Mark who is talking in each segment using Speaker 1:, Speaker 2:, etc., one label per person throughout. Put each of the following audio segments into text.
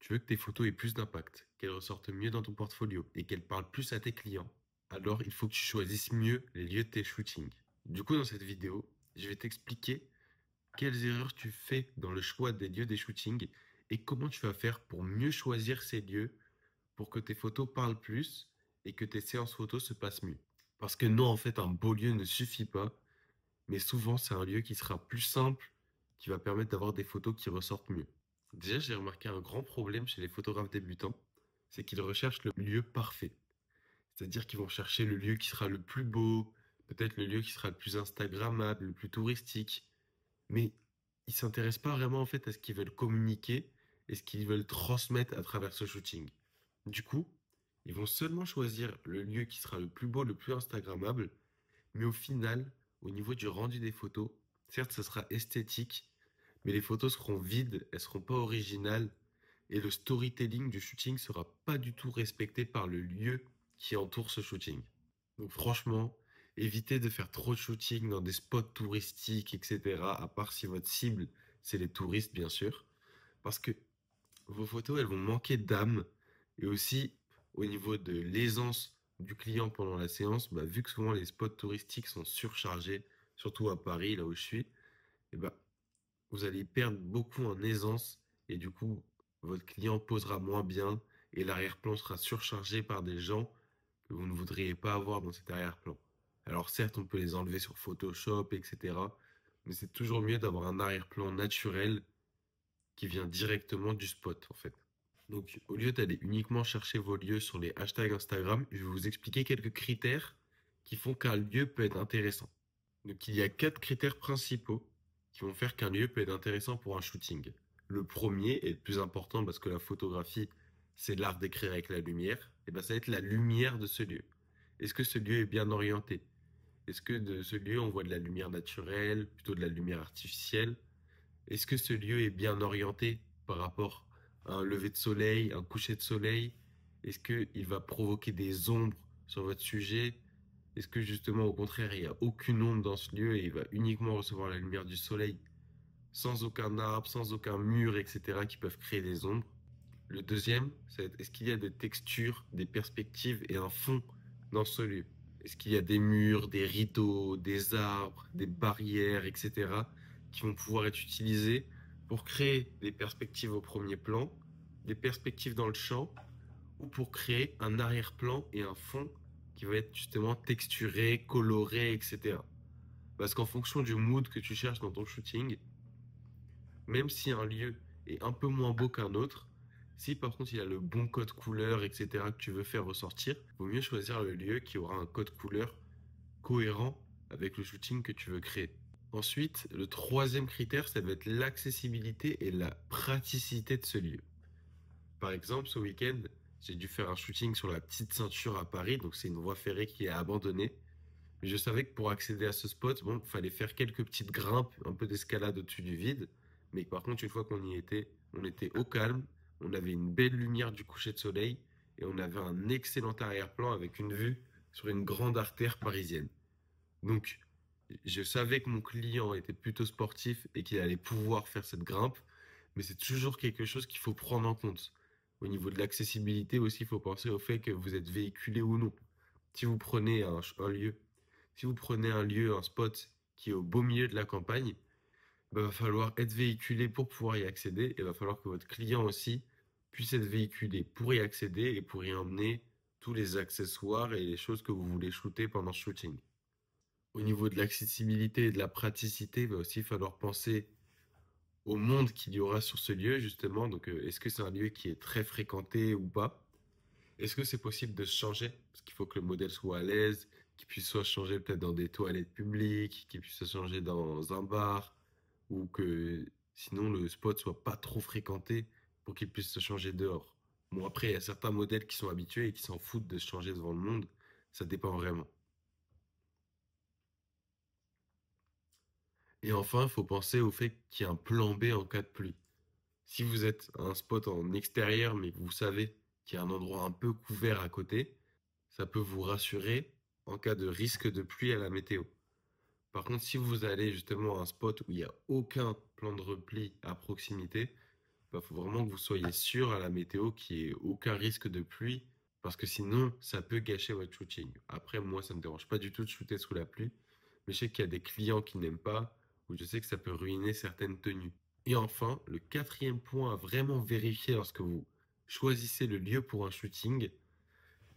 Speaker 1: Tu veux que tes photos aient plus d'impact, qu'elles ressortent mieux dans ton portfolio et qu'elles parlent plus à tes clients, alors il faut que tu choisisses mieux les lieux de tes shootings. Du coup, dans cette vidéo, je vais t'expliquer quelles erreurs tu fais dans le choix des lieux des shootings et comment tu vas faire pour mieux choisir ces lieux pour que tes photos parlent plus et que tes séances photos se passent mieux. Parce que non, en fait, un beau lieu ne suffit pas, mais souvent c'est un lieu qui sera plus simple, qui va permettre d'avoir des photos qui ressortent mieux. Déjà, j'ai remarqué un grand problème chez les photographes débutants, c'est qu'ils recherchent le lieu parfait. C'est-à-dire qu'ils vont chercher le lieu qui sera le plus beau, peut-être le lieu qui sera le plus instagrammable, le plus touristique, mais ils s'intéressent pas vraiment en fait à ce qu'ils veulent communiquer et ce qu'ils veulent transmettre à travers ce shooting. Du coup, ils vont seulement choisir le lieu qui sera le plus beau, le plus instagrammable, mais au final, au niveau du rendu des photos, certes, ça sera esthétique, mais les photos seront vides, elles seront pas originales, et le storytelling du shooting sera pas du tout respecté par le lieu qui entoure ce shooting. Donc franchement, évitez de faire trop de shooting dans des spots touristiques, etc. À part si votre cible, c'est les touristes, bien sûr. Parce que vos photos, elles vont manquer d'âme. Et aussi, au niveau de l'aisance du client pendant la séance, bah, vu que souvent les spots touristiques sont surchargés, surtout à Paris, là où je suis, et bah, vous allez perdre beaucoup en aisance. Et du coup, votre client posera moins bien et l'arrière-plan sera surchargé par des gens que vous ne voudriez pas avoir dans cet arrière-plan. Alors certes, on peut les enlever sur Photoshop, etc. Mais c'est toujours mieux d'avoir un arrière-plan naturel qui vient directement du spot, en fait. Donc, au lieu d'aller uniquement chercher vos lieux sur les hashtags Instagram, je vais vous expliquer quelques critères qui font qu'un lieu peut être intéressant. Donc, il y a 4 critères principaux qui vont faire qu'un lieu peut être intéressant pour un shooting. Le premier, et le plus important parce que la photographie, c'est l'art d'écrire avec la lumière, et ben, ça va être la lumière de ce lieu. Est-ce que ce lieu est bien orienté? Est-ce que de ce lieu, on voit de la lumière naturelle, plutôt de la lumière artificielle? Est-ce que ce lieu est bien orienté par rapport à un lever de soleil, un coucher de soleil? Est-ce qu'il va provoquer des ombres sur votre sujet? Est-ce que justement, au contraire, il n'y a aucune ombre dans ce lieu et il va uniquement recevoir la lumière du soleil, sans aucun arbre, sans aucun mur, etc., qui peuvent créer des ombres? Le deuxième, c'est est-ce qu'il y a des textures, des perspectives et un fond dans ce lieu? Est-ce qu'il y a des murs, des rideaux, des arbres, des barrières, etc., qui vont pouvoir être utilisés pour créer des perspectives au premier plan, des perspectives dans le champ, ou pour créer un arrière-plan et un fond qui va être justement texturé, coloré, etc. Parce qu'en fonction du mood que tu cherches dans ton shooting, même si un lieu est un peu moins beau qu'un autre, si par contre il a le bon code couleur, etc., que tu veux faire ressortir, vaut mieux choisir le lieu qui aura un code couleur cohérent avec le shooting que tu veux créer. Ensuite, le troisième critère, ça va être l'accessibilité et la praticité de ce lieu. Par exemple, ce week-end, j'ai dû faire un shooting sur la petite ceinture à Paris, donc c'est une voie ferrée qui est abandonnée. Mais je savais que pour accéder à ce spot, bon, il fallait faire quelques petites grimpes, un peu d'escalade au-dessus du vide. Mais par contre, une fois qu'on y était, on était au calme, on avait une belle lumière du coucher de soleil et on avait un excellent arrière-plan avec une vue sur une grande artère parisienne. Donc, je savais que mon client était plutôt sportif et qu'il allait pouvoir faire cette grimpe, mais c'est toujours quelque chose qu'il faut prendre en compte. Au niveau de l'accessibilité aussi, il faut penser au fait que vous êtes véhiculé ou non. Si vous prenez un lieu, si vous prenez un lieu, un spot qui est au beau milieu de la campagne, bah, va falloir être véhiculé pour pouvoir y accéder et va falloir que votre client aussi puisse être véhiculé pour y accéder et pour y emmener tous les accessoires et les choses que vous voulez shooter pendant ce shooting. Au niveau de l'accessibilité et de la praticité, il va aussi falloir penser au monde qu'il y aura sur ce lieu, justement. Donc, est-ce que c'est un lieu qui est très fréquenté ou pas? Est-ce que c'est possible de se changer? Parce qu'il faut que le modèle soit à l'aise, qu'il puisse soit se changer peut-être dans des toilettes publiques, qu'il puisse se changer dans un bar, ou que sinon le spot soit pas trop fréquenté pour qu'il puisse se changer dehors. Bon, après, il y a certains modèles qui sont habitués et qui s'en foutent de se changer devant le monde. Ça dépend vraiment. Et enfin, il faut penser au fait qu'il y a un plan B en cas de pluie. Si vous êtes à un spot en extérieur, mais que vous savez qu'il y a un endroit un peu couvert à côté, ça peut vous rassurer en cas de risque de pluie à la météo. Par contre, si vous allez justement à un spot où il n'y a aucun plan de repli à proximité, bah, faut vraiment que vous soyez sûr à la météo qu'il n'y ait aucun risque de pluie, parce que sinon, ça peut gâcher votre shooting. Après, moi, ça me dérange pas du tout de shooter sous la pluie, mais je sais qu'il y a des clients qui n'aiment pas, ou je sais que ça peut ruiner certaines tenues. Et enfin, le quatrième point à vraiment vérifier lorsque vous choisissez le lieu pour un shooting,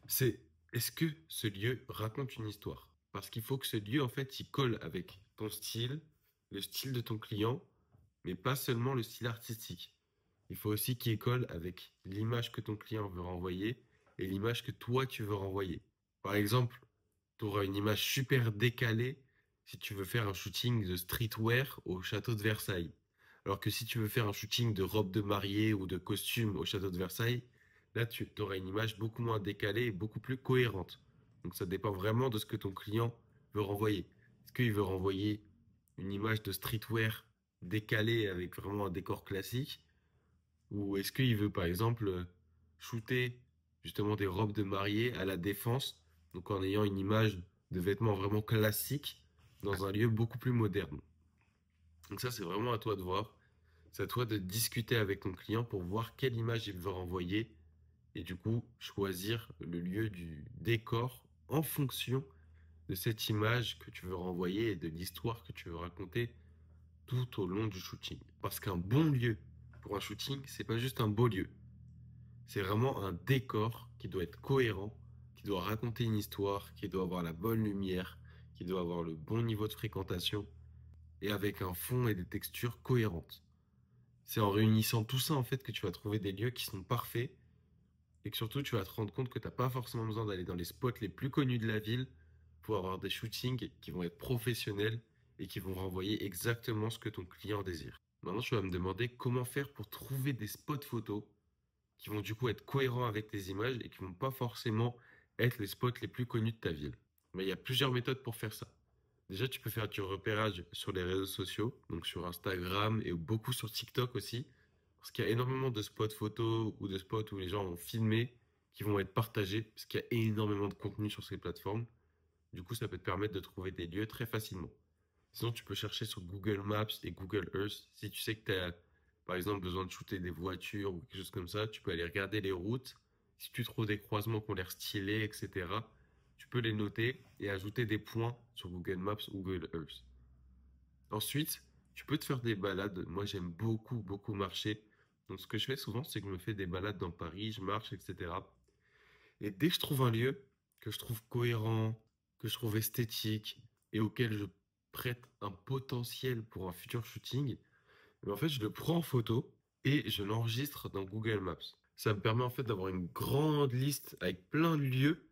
Speaker 1: c'est est-ce que ce lieu raconte une histoire? Parce qu'il faut que ce lieu, en fait, il colle avec ton style, le style de ton client, mais pas seulement le style artistique. Il faut aussi qu'il colle avec l'image que ton client veut renvoyer et l'image que toi tu veux renvoyer. Par exemple, tu auras une image super décalée si tu veux faire un shooting de streetwear au château de Versailles. Alors que si tu veux faire un shooting de robe de mariée ou de costume au château de Versailles, là tu auras une image beaucoup moins décalée et beaucoup plus cohérente. Donc ça dépend vraiment de ce que ton client veut renvoyer. Est-ce qu'il veut renvoyer une image de streetwear décalée avec vraiment un décor classique? Ou est-ce qu'il veut par exemple shooter justement des robes de mariée à la Défense, donc en ayant une image de vêtements vraiment classiques dans un lieu beaucoup plus moderne? Donc ça, c'est vraiment à toi de voir. C'est à toi de discuter avec ton client pour voir quelle image il veut renvoyer et du coup choisir le lieu du décor en fonction de cette image que tu veux renvoyer et de l'histoire que tu veux raconter tout au long du shooting. Parce qu'un bon lieu pour un shooting, c'est pas juste un beau lieu. C'est vraiment un décor qui doit être cohérent, qui doit raconter une histoire, qui doit avoir la bonne lumière, qui doit avoir le bon niveau de fréquentation et avec un fond et des textures cohérentes. C'est en réunissant tout ça en fait que tu vas trouver des lieux qui sont parfaits et que surtout tu vas te rendre compte que tu n'as pas forcément besoin d'aller dans les spots les plus connus de la ville pour avoir des shootings qui vont être professionnels et qui vont renvoyer exactement ce que ton client désire. Maintenant, tu vas me demander comment faire pour trouver des spots photos qui vont du coup être cohérents avec tes images et qui vont pas forcément être les spots les plus connus de ta ville. Mais il y a plusieurs méthodes pour faire ça. Déjà, tu peux faire du repérage sur les réseaux sociaux, donc sur Instagram et beaucoup sur TikTok aussi, parce qu'il y a énormément de spots photos ou de spots où les gens ont filmé qui vont être partagés, parce qu'il y a énormément de contenu sur ces plateformes. Du coup, ça peut te permettre de trouver des lieux très facilement. Sinon, tu peux chercher sur Google Maps et Google Earth. Si tu sais que tu as, par exemple, besoin de shooter des voitures ou quelque chose comme ça, tu peux aller regarder les routes. Si tu trouves des croisements qui ont l'air stylés, etc., tu peux les noter et ajouter des points sur Google Maps ou Google Earth. Ensuite, tu peux te faire des balades. Moi, j'aime beaucoup, beaucoup marcher. Donc, ce que je fais souvent, c'est que je me fais des balades dans Paris, je marche, etc. Et dès que je trouve un lieu que je trouve cohérent, que je trouve esthétique et auquel je prête un potentiel pour un futur shooting, en fait, je le prends en photo et je l'enregistre dans Google Maps. Ça me permet en fait d'avoir une grande liste avec plein de lieux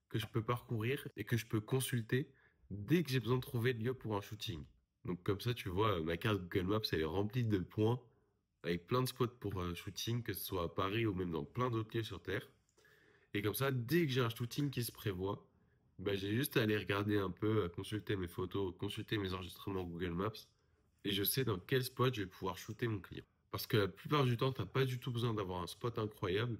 Speaker 1: que je peux parcourir et que je peux consulter dès que j'ai besoin de trouver le lieu pour un shooting. Donc comme ça, tu vois, ma carte Google Maps, elle est remplie de points avec plein de spots pour un shooting, que ce soit à Paris ou même dans plein d'autres lieux sur Terre. Et comme ça, dès que j'ai un shooting qui se prévoit, bah, j'ai juste à aller regarder un peu, à consulter mes photos, consulter mes enregistrements Google Maps, et je sais dans quel spot je vais pouvoir shooter mon client. Parce que la plupart du temps, t'as pas du tout besoin d'avoir un spot incroyable,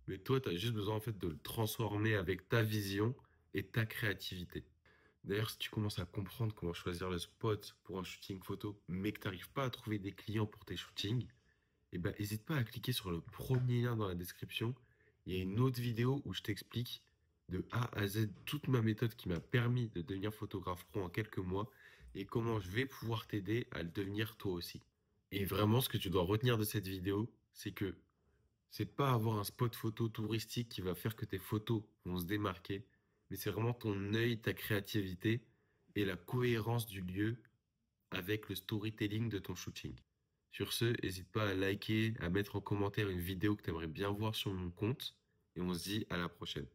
Speaker 1: mais toi, tu as juste besoin en fait de le transformer avec ta vision et ta créativité. D'ailleurs, si tu commences à comprendre comment choisir le spot pour un shooting photo, mais que tu n'arrives pas à trouver des clients pour tes shootings, eh ben, n'hésite pas à cliquer sur le premier lien dans la description. Il y a une autre vidéo où je t'explique de A à Z toute ma méthode qui m'a permis de devenir photographe pro en quelques mois et comment je vais pouvoir t'aider à le devenir toi aussi. Et vraiment, ce que tu dois retenir de cette vidéo, c'est que c'est pas avoir un spot photo touristique qui va faire que tes photos vont se démarquer, mais c'est vraiment ton œil, ta créativité et la cohérence du lieu avec le storytelling de ton shooting. Sur ce, n'hésite pas à liker, à mettre en commentaire une vidéo que tu aimerais bien voir sur mon compte, et on se dit à la prochaine.